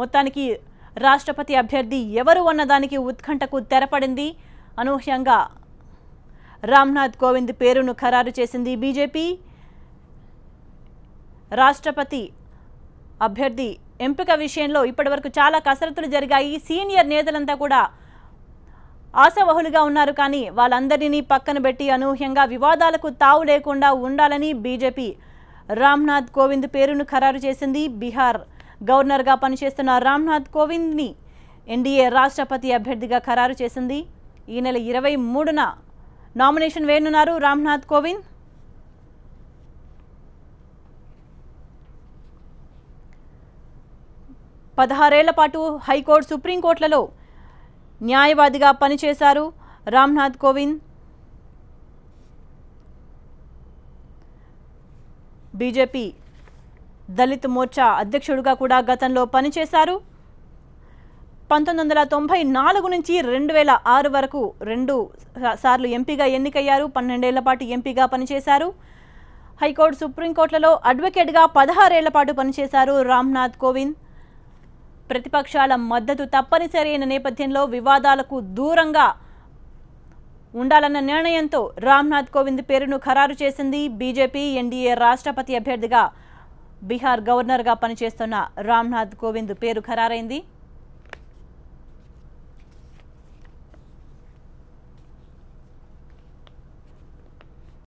మొత్తానికి రాష్ట్రపతి అభ్యర్థి ఎవరు అన్నదానికి ఉత్కంఠకు తెరపడింది. అనూహ్యంగా రామ్నాథ్ కోవింద్ పేరును ఖరారు చేసింది బీజేపీ. రాష్ట్రపతి అభ్యర్థి ఎంపిక విషయంలో ఇప్పటివరకు చాలా కసరత్తులు జరిగాయి. సీనియర్ నేతలంతా కూడా ఆశావహులుగా ఉన్నారు. కానీ వాళ్ళందరినీ పక్కన పెట్టి అనూహ్యంగా వివాదాలకు తావు లేకుండా ఉండాలని బీజేపీ రామ్నాథ్ కోవింద్ పేరును ఖరారు చేసింది. బీహార్ గవర్నర్గా పనిచేస్తున్న రామ్నాథ్ కోవింద్ని ఎన్డీఏ రాష్ట్రపతి అభ్యర్థిగా ఖరారు చేసింది. ఈ నెల 23న నామినేషన్ వేయనున్నారు రామ్నాథ్ కోవింద్. పదహారేళ్ల పాటు హైకోర్టు, సుప్రీంకోర్టులలో న్యాయవాదిగా పనిచేశారు రామ్నాథ్ కోవింద్. బీజేపీ దళిత్ మోర్చా అధ్యక్షుడిగా కూడా గతంలో పనిచేశారు. 1994 నుంచి 2006 వరకు 2 సార్లు ఎంపీగా ఎన్నికయ్యారు. 12 ఏళ్ల పాటు ఎంపీగా పనిచేశారు. హైకోర్టు, సుప్రీంకోర్టులలో అడ్వకేట్గా 16 ఏళ్ల పాటు పనిచేశారు రామ్నాథ్ కోవింద్. ప్రతిపక్షాల మద్దతు తప్పనిసరి అయిన నేపథ్యంలో వివాదాలకు దూరంగా ఉండాలన్న నిర్ణయంతో రామ్నాథ్ కోవింద్ పేరును ఖరారు చేసింది బీజేపీ. ఎన్డీఏ రాష్ట్రపతి అభ్యర్థిగా బీహార్ గవర్నర్గా పనిచేస్తున్న రామ్నాథ్ కోవింద్ పేరు ఖరారైంది.